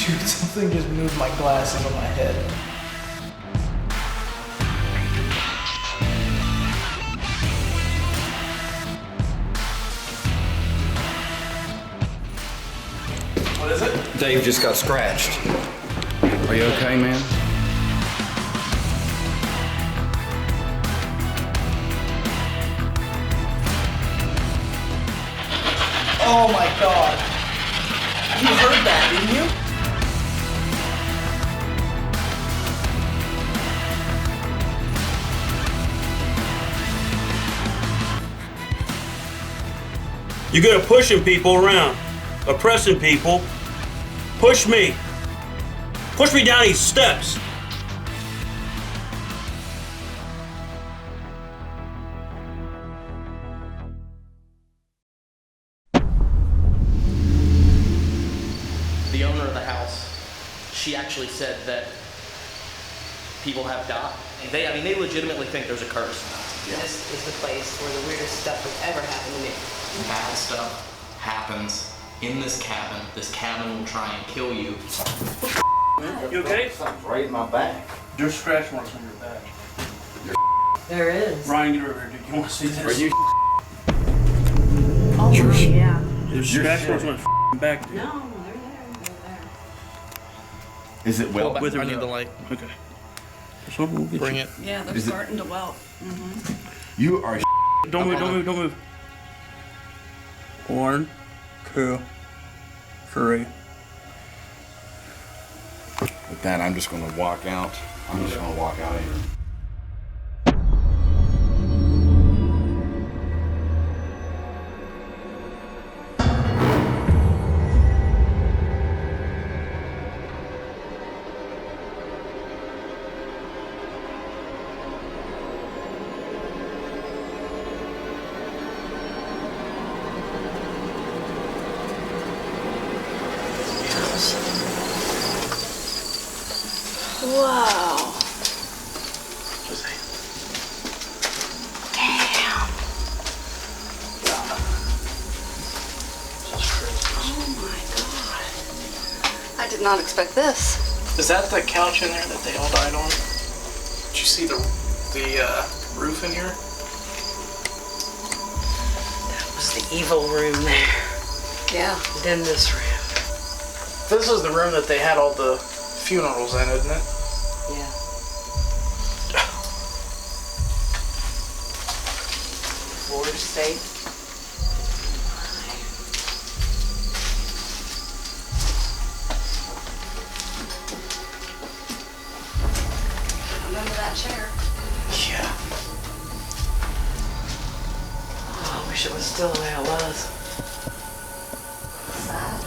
Dude, something just moved my glasses on my head. What is it? Dave just got scratched. Are you okay, man? Oh my god. You heard that, didn't you? You're good at pushing people around, oppressing people. Push me. Push me down these steps. The owner of the house, she actually said that people have died. They legitimately think there's a curse. This is the place where the weirdest stuff has ever happened to me. Bad stuff happens in this cabin. This cabin will try and kill you. You okay? Something's right in my back. There's scratch marks on your back. There is. Ryan, get over here, dude. You want to see this? Are you? Oh, yeah. There's scratch marks on his back, dude. No, they're there. They're there. Is it well? With or I need without? the light. Okay. Bring it. Yeah, they're starting to welt. You are. Don't move, don't move, don't move. 1, 2, 3. With that, I'm just going to walk out. I'm just going to walk out of here. Wow. Damn. Oh my god. I did not expect this. Is that the couch in there that they all died on? Did you see the roof in here? That was the evil room there. Yeah. Then this room. This is the room that they had all the funerals in, isn't it? Yeah. Floor's safe. Remember that chair? Yeah. Oh, I wish it was still the way it was. Sad.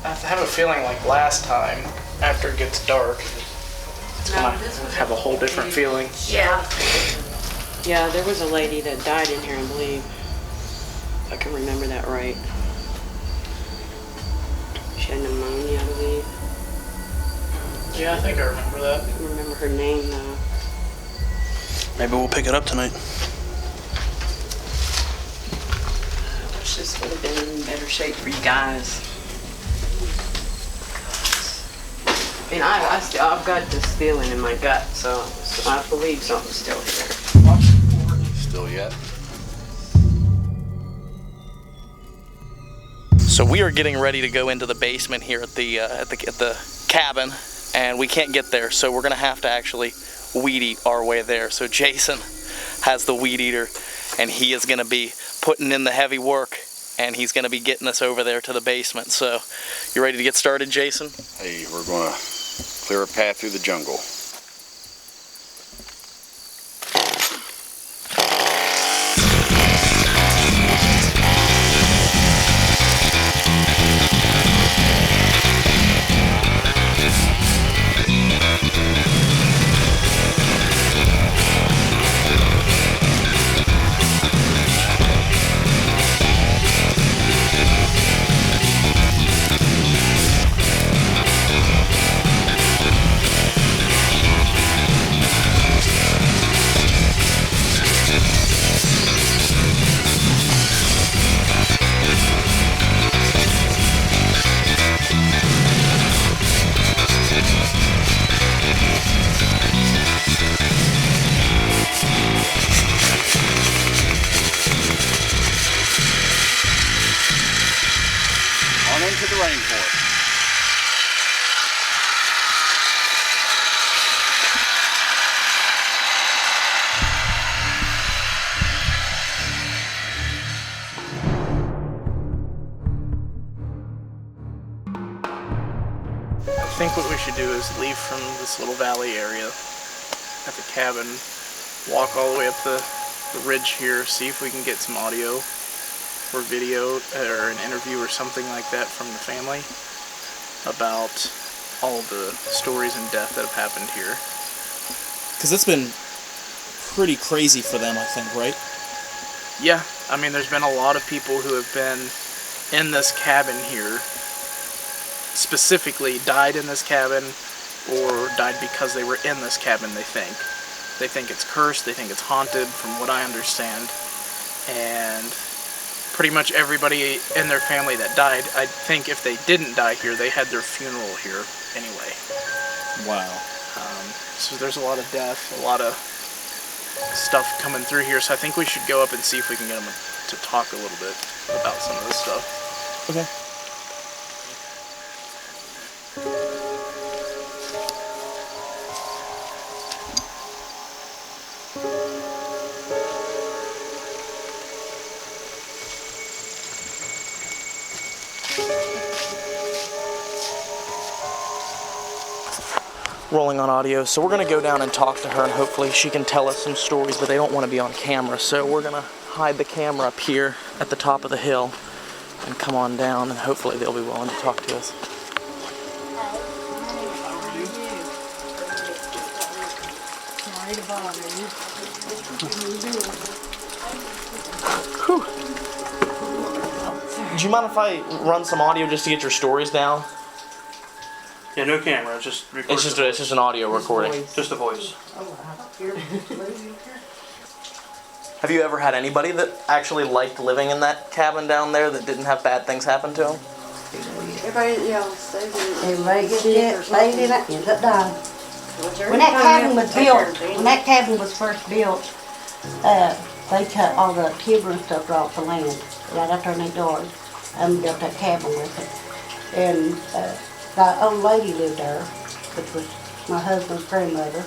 I have a feeling like last time, after it gets dark, it's gonna have a whole different feeling. Yeah. Yeah, there was a lady that died in here, I believe. If I can remember that right. She had pneumonia, I believe. Yeah, I think I remember that. I don't remember her name though. Maybe we'll pick it up tonight. I wish this would have been in better shape for you guys. I mean, I've got this feeling in my gut, so I believe something's still here. Still yet? So we are getting ready to go into the basement here at the cabin, and we can't get there, so we're gonna have to actually weed eat our way there. So Jason has the weed eater, and he is gonna be putting in the heavy work, and he's gonna be getting us over there to the basement. So you ready to get started, Jason? Hey, we're going to clear a path through the jungle. into the rainforest. I think what we should do is leave from this little valley area at the cabin, walk all the way up the ridge here, see if we can get some audio or video or an interview or something like that from the family about all the stories and death that have happened here. Because it's been pretty crazy for them, I think, right? Yeah, I mean, there's been a lot of people who have been in this cabin here, specifically died in this cabin, or died because they were in this cabin, they think. They think it's cursed, they think it's haunted, from what I understand. And pretty much everybody in their family that died, I think if they didn't die here, they had their funeral here anyway. Wow. So there's a lot of death, a lot of stuff coming through here, so I think we should go up and see if we can get them to talk a little bit about some of this stuff. Okay. Rolling on audio, so we're gonna go down and talk to her, and hopefully she can tell us some stories, but they don't want to be on camera, so we're gonna hide the camera up here at the top of the hill and come on down, and hopefully they'll be willing to talk to us. Whew. Do you mind if I run some audio just to get your stories down? Yeah, no camera. Just record. It's just an audio recording. Just a voice. Have you ever had anybody that actually liked living in that cabin down there that didn't have bad things happen to them? Everybody else, everybody gets it, laid in it, ends up dying. When that cabin was built, when that cabin was first built, they cut all the timber and stuff off the land, right out there in their yard, and built that cabin with it. And the old lady lived there, which was my husband's grandmother.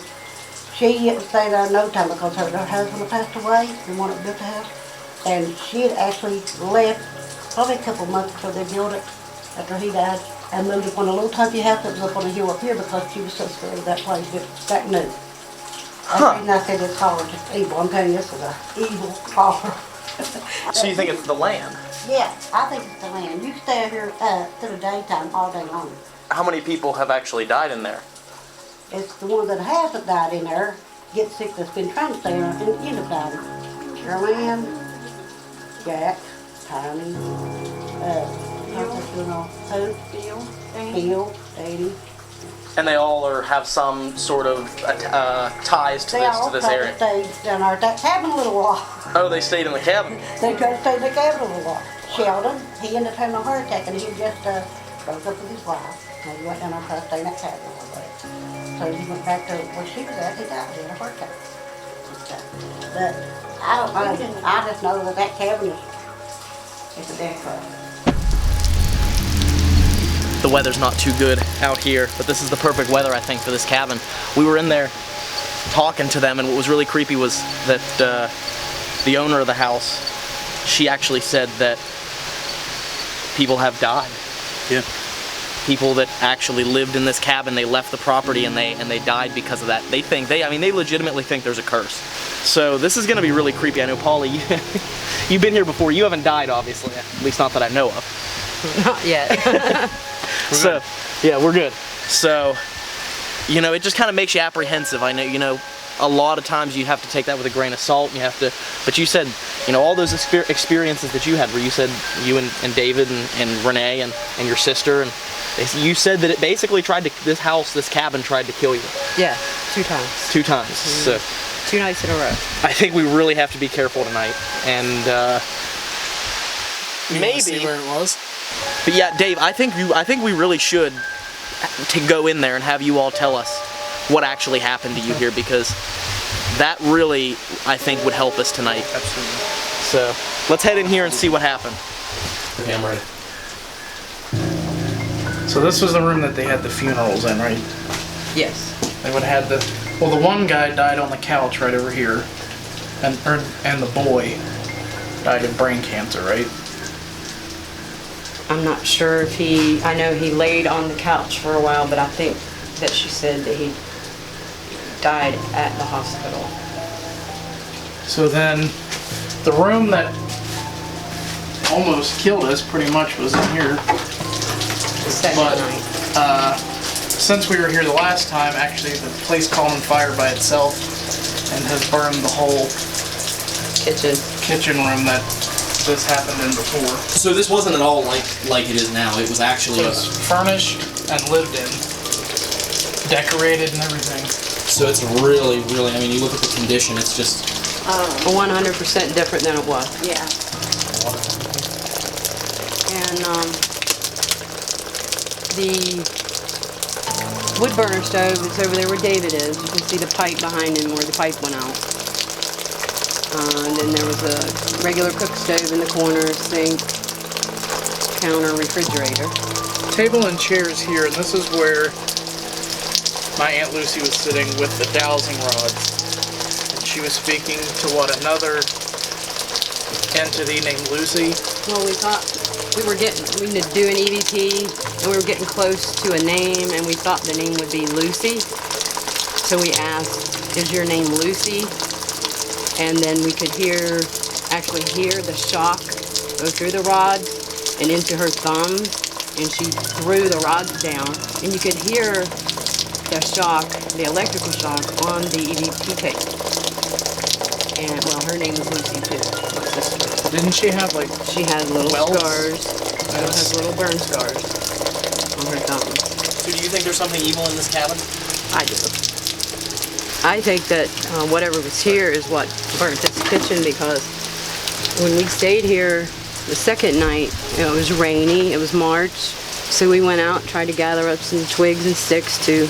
She didn't stay there no time because her husband had passed away, the one that built the house. And she had actually left probably a couple months before they built it, after he died, and moved up on a little tiny house that was up on a hill up here because she was so scared of that place, but that new. And I said this collar is evil. I'm telling you, this is an evil collar. So you think it's the land? Yeah, I think it's the land. You stay out here through the daytime all day long. How many people have actually died in there? It's the one that hasn't died in there, gets sick, that's been trying to stay there and end up dying. Carolyn, Jack, Tiny, Bill, Daddy. And they all have some sort of ties to this area. They all stayed down there at that cabin a little while. Oh, they stayed in the cabin. They tried to stay in the cabin a little while. Sheldon, he ended up having a heart attack and he just broke up with his wife. And he went down there and tried to stay in that cabin a little bit. So he went back to where she was at, he died, he had a heart attack. But I don't know, I just know that that cabin is a death trap. The weather's not too good out here, but this is the perfect weather, I think, for this cabin. We were in there talking to them, and what was really creepy was that the owner of the house, she actually said that people have died. Yeah. People that actually lived in this cabin, they left the property and they died because of that. They legitimately think there's a curse. So this is gonna be really creepy. I know, Paulie, you've been here before. You haven't died, obviously, at least not that I know of. Not yet. So, yeah, we're good. So, you know, it just kind of makes you apprehensive. I know, you know, a lot of times you have to take that with a grain of salt, and you have to, but you said, you know, all those experiences that you had, where you said you and David and Renee and your sister, and you said that it basically this cabin tried to kill you. Yeah, 2 times. 2 times. So 2 nights in a row. I think we really have to be careful tonight, and maybe See where it was. But yeah, Dave, I think we really should to go in there and have you all tell us what actually happened to you here, because that really, I think, would help us tonight. Absolutely. So let's head in here and see what happened. Yeah, I'm ready. So this was the room that they had the funerals in, right? Yes. They would have had well, the one guy died on the couch right over here, and the boy died of brain cancer, right? I'm not sure if I know he laid on the couch for a while, but I think that she said that he died at the hospital. So then, the room that almost killed us pretty much was in here. The second But, night. Since we were here the last time, actually the place caught on fire by itself and has burned the whole kitchen room that this happened in before. So this wasn't at all like it is now. It was actually It was furnished and lived in, decorated and everything. so it's really, I mean, you look at the condition, it's just 100% different than it was. Yeah. And the wood burner stove is over there where David is. You can see the pipe behind him where the pipe went out. And then there was a regular cook stove in the corner, sink, counter, refrigerator. Table and chairs here, and this is where my Aunt Lucy was sitting with the dowsing rods. And she was speaking to another entity named Lucy. Well, we thought we were to do an EVP, and we were getting close to a name, and we thought the name would be Lucy. So we asked, "Is your name Lucy?" And then we could actually hear the shock go through the rods and into her thumbs, and she threw the rods down, and you could hear the shock, the electrical shock, on the EVP tape. And well, her name is Lucy too, my sister. Didn't she have She had little welts? scars. She has little burn scars on her thumbs. So do you think there's something evil in this cabin? I do. I think that whatever was here is what burnt this kitchen, because when we stayed here the second night, it was rainy, it was March, so we went out, tried to gather up some twigs and sticks to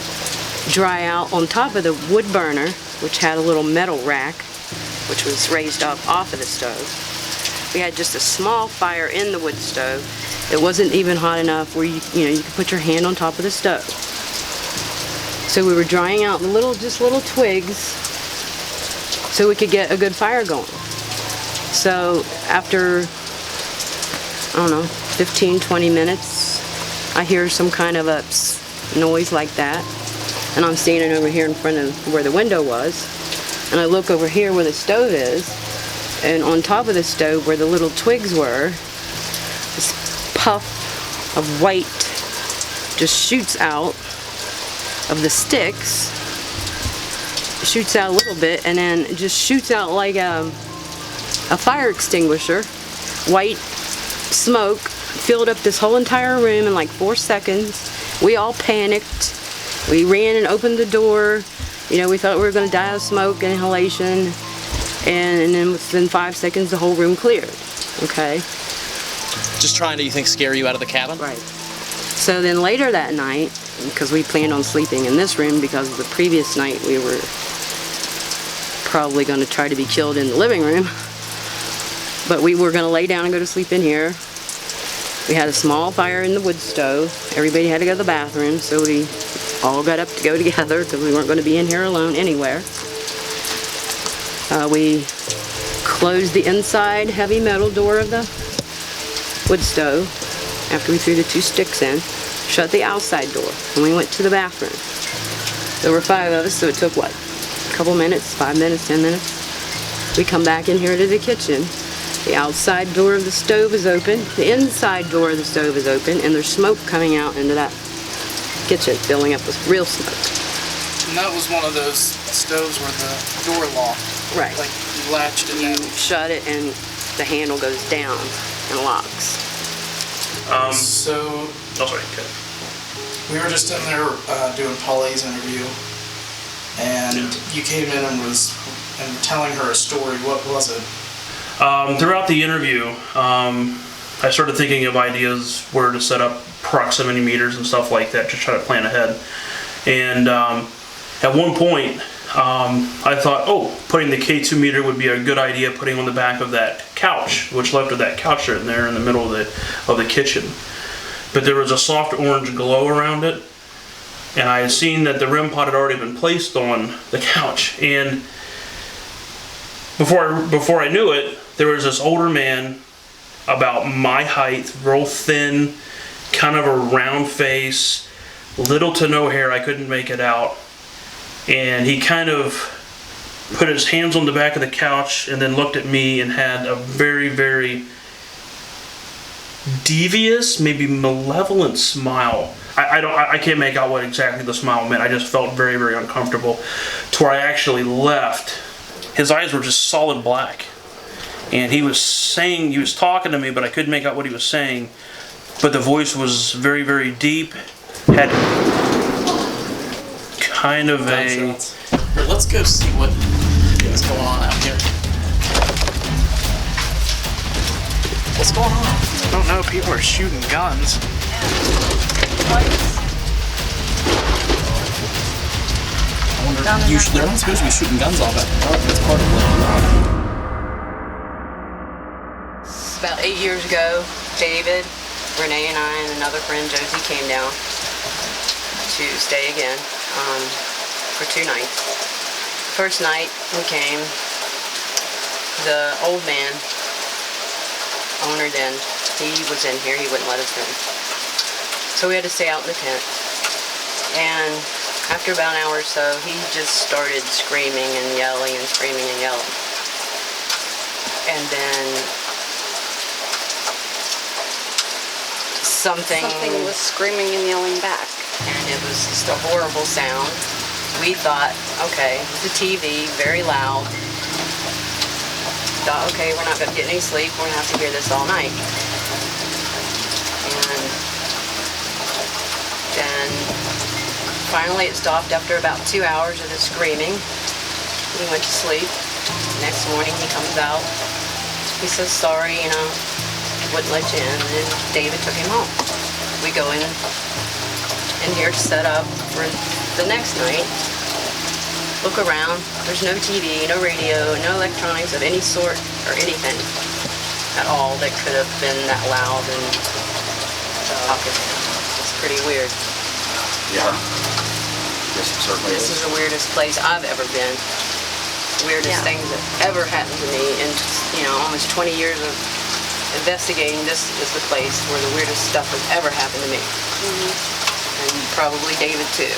dry out on top of the wood burner, which had a little metal rack, which was raised up off of the stove. We had just a small fire in the wood stove. It wasn't even hot enough where you could put your hand on top of the stove. So we were drying out just little twigs so we could get a good fire going. So after, I don't know, 15, 20 minutes, I hear some kind of a noise like that. And I'm standing over here in front of where the window was. And I look over here where the stove is. And on top of the stove where the little twigs were, this puff of white just shoots out of the sticks. It shoots out a little bit, and then it just shoots out like a fire extinguisher. White smoke filled up this whole entire room in like 4 seconds. We all panicked. We ran and opened the door. We thought we were going to die of smoke and inhalation. And then within 5 seconds, the whole room cleared. Okay? Just trying to, you think, scare you out of the cabin? Right. So then later that night, because we planned on sleeping in this room because the previous night we were probably going to try to be killed in the living room. But we were going to lay down and go to sleep in here. We had a small fire in the wood stove. Everybody had to go to the bathroom, so we all got up to go together because we weren't going to be in here alone anywhere. We closed the inside heavy metal door of the wood stove after we threw the 2 sticks in, shut the outside door, and we went to the bathroom. There were 5 of us, so it took what? A couple minutes, 5 minutes, 10 minutes. We come back in here to the kitchen. The outside door of the stove is open, the inside door of the stove is open, and there's smoke coming out into that kitchen, filling up with real smoke. And that was one of those stoves where the door locked. Right. Like you latched it You down. shut it and the handle goes down and locks. So Oh, sorry. Okay. we were just in there doing Polly's interview, and you came in and telling her a story. What was it? Throughout the interview, I started thinking of ideas where to set up proximity meters and stuff like that to try to plan ahead. And at one point, I thought, putting the K2 meter would be a good idea, putting on the back of that couch, which left of that couch right there in the middle of the kitchen. but there was a soft orange glow around it. And I had seen that the REM pod had already been placed on the couch. And before I knew it, there was this older man about my height, real thin, kind of a round face, little to no hair. I couldn't make it out. And he kind of put his hands on the back of the couch and then looked at me and had a very, very devious, maybe malevolent smile. I can't make out what exactly the smile meant. I just felt very, very uncomfortable to where I actually left. His eyes were just solid black. And he was talking to me, but I couldn't make out what he was saying. But the voice was very, very deep. Had kind of Gunshots. Here, let's go see what is going on out here. What's going on? I don't know, people are shooting guns. I wonder, they're not supposed to be shooting guns off at That's part of it. About 8 years ago, David, Renee, and I, and another friend, Josie, came down to stay again for 2 nights. First night we came, the old man, owner then, he was in here, he wouldn't let us in. So we had to stay out in the tent. And after about an hour or so, he just started screaming and yelling and screaming and yelling. And then something was screaming and yelling back. And it was just a horrible sound. We thought, okay, the TV, very loud. Thought, okay, we're not going to get any sleep. We're going to have to hear this all night. And then finally it stopped after about 2 hours of the screaming. We went to sleep. Next morning he comes out. He says, sorry, wouldn't let you in. And David took him home. We go in here to set up for the next night. Look around. There's no TV, no radio, no electronics of any sort or anything at all that could have been that loud and talkative. It's pretty weird. Yeah. Yes, it certainly This is the weirdest place I've ever been. Weirdest things that ever happened to me in almost 20 years of investigating. This is the place where the weirdest stuff has ever happened to me. And probably David too.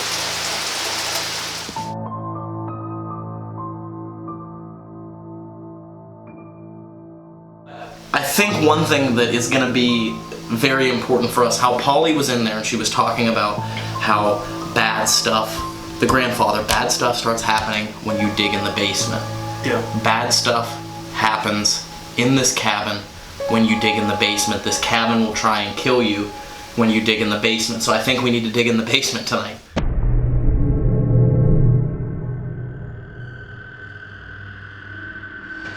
I think one thing that is going to be very important for us, how Polly was in there and she was talking about how bad stuff, the grandfather, bad stuff starts happening when you dig in the basement. Yeah. Bad stuff happens in this cabin when you dig in the basement. This cabin will try and kill you when you dig in the basement. So I think we need to dig in the basement tonight.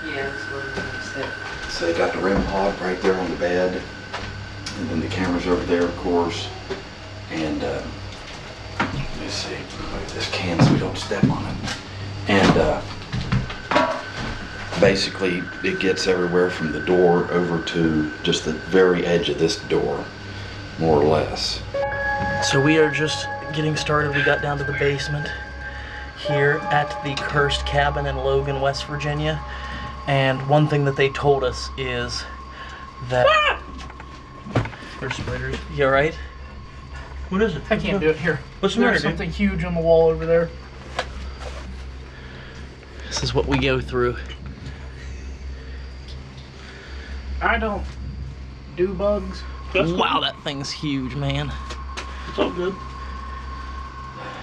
Yeah, that's what it said. So they got the REM pod right there on the bed, and then the camera's over there, of course. And let me see, look at this can so we don't step on it. And basically, it gets everywhere from the door over to just the very edge of this door, more or less. So we are just getting started. We got down to the basement here at the cursed cabin in Logan, West Virginia. And one thing that they told us is that... There's spiders. You alright? What is it? I can't do it here. What's the matter, There's dude? something huge on the wall over there. This is what we go through. I don't do bugs. Wow, that thing's huge, man. It's all good.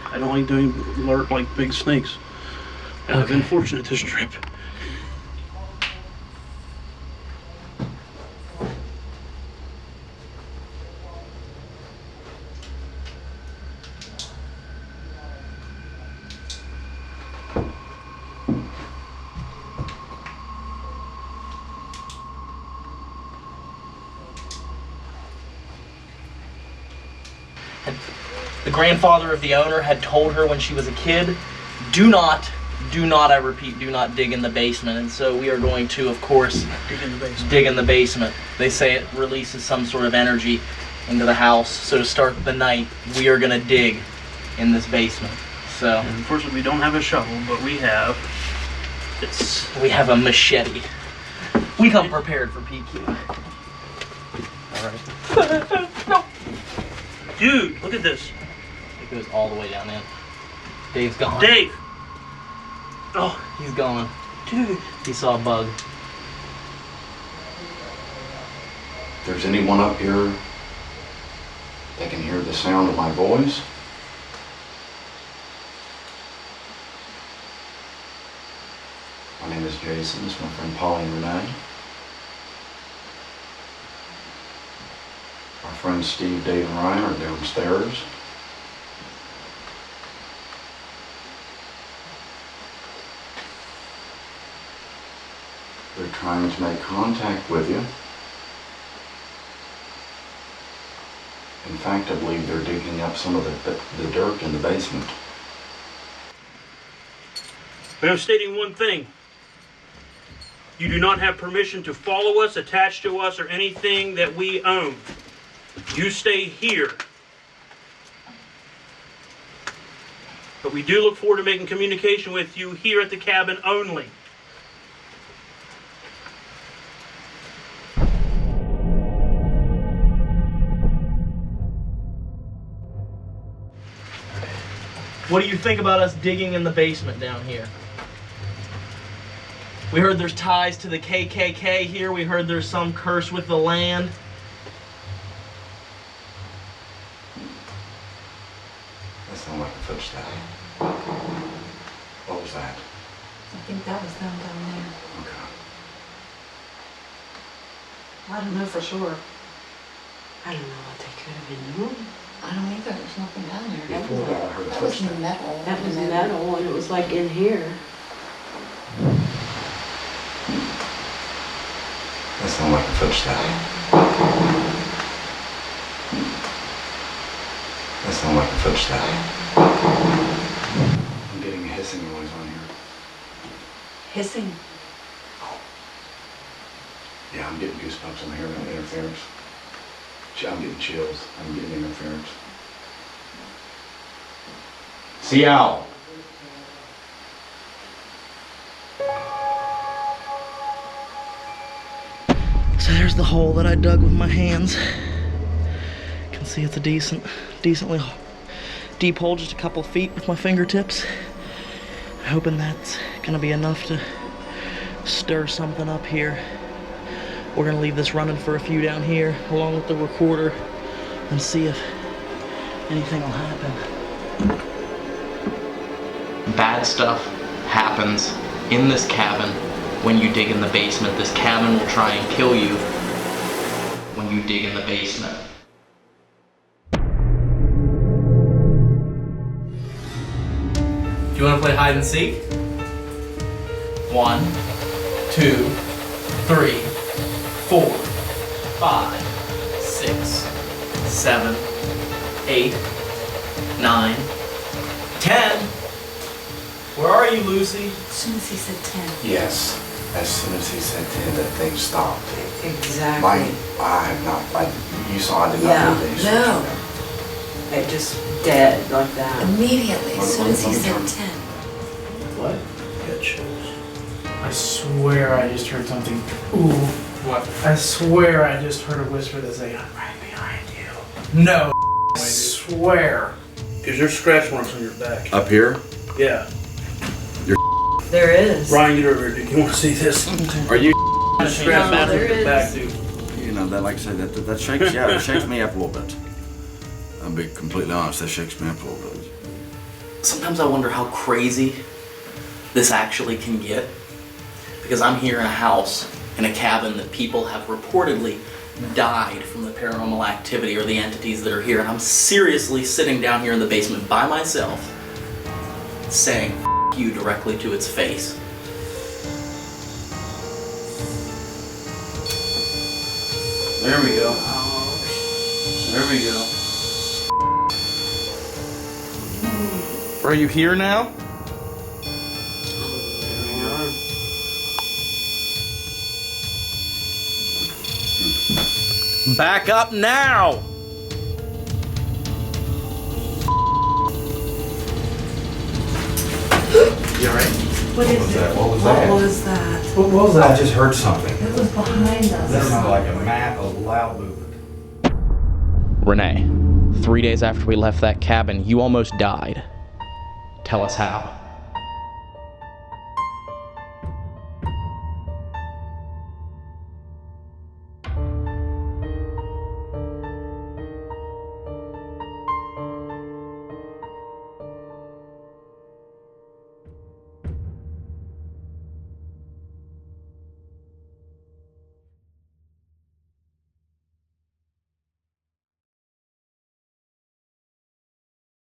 I don't like doing alert like big snakes. And I've been fortunate this trip. The grandfather of the owner had told her when she was a kid, do not, I repeat, do not dig in the basement. And so we are going to, of course, Dig in the basement. dig in the basement. They say it releases some sort of energy into the house. So to start the night, we are gonna dig in this basement. So And unfortunately, we don't have a shovel, but we have this. we have a machete. We come prepared for PQ. All right. No. Dude, look at this. It goes all the way down in. Dave's gone. Dave! Oh, He's gone. dude. He saw a bug. If there's anyone up here that can hear the sound of my voice, my name is Jason. This is my friend Polly and Renee. Our friends Steve, Dave, and Ryan are downstairs. They're trying to make contact with you. In fact, I believe they're digging up some of the dirt in the basement. But I'm stating one thing. You do not have permission to follow us, attach to us, or anything that we own. You stay here. But we do look forward to making communication with you here at the cabin only. What do you think about us digging in the basement down here? We heard there's ties to the KKK here. We heard there's some curse with the land. That sounded like a footstep. What was that? I think that was them down there. Okay. I don't know for sure. I don't know what they could have been doing. I don't either. There's nothing down there. Before that, I heard a That was footstep. metal. That was metal, and it was like in here. That sounded like a footstep. That sounded like a footstep. I'm getting a hissing noise on here. Hissing. Yeah, I'm getting goosebumps. I'm hearing interference. I'm getting chills. I'm getting interference. See owl. So there's the hole that I dug with my hands. You can see it's a decently deep hole, just a couple feet with my fingertips. Hoping that's gonna be enough to stir something up here. We're gonna leave this running for a few down here, along with the recorder, and see if anything will happen. Bad stuff happens in this cabin when you dig in the basement. This cabin will try and kill you when you dig in the basement. Do you want to play hide and seek? 1, 2, 3, 4, 5, 6, 7, 8, 9, 10. Where are you, Lucy? As soon as he said 10. Yes. As soon as he said 10, that thing stopped. Exactly. You saw I did not Yeah. do this. No. It just dead like that. Immediately, as soon as he Let me said turn. 10. What? I swear I just heard something. Ooh. What? I swear I just heard a whisper that say, I'm right behind you. No. I swear. Because there's scratch marks on your back. Up here? Yeah. There is. Ryan, get over here, dude. You want to see this? Are you? There's scratch marks on there your is. back, dude. You know, that, like I say, that shakes, yeah, it shakes me up a little bit. I'll be completely honest, that shakes me up a little bit. Sometimes I wonder how crazy this actually can get. Because I'm here in a house, in a cabin that people have reportedly died from the paranormal activity or the entities that are here. And I'm seriously sitting down here in the basement by myself, saying "F you" directly to its face. There we go. There we go. Are you here now? Back up now! You alright? What is it? What was What that? was that? What was I that? just heard something. It was behind us. That sounded like a loud movement. Renee, 3 days after we left that cabin, you almost died. Tell us how.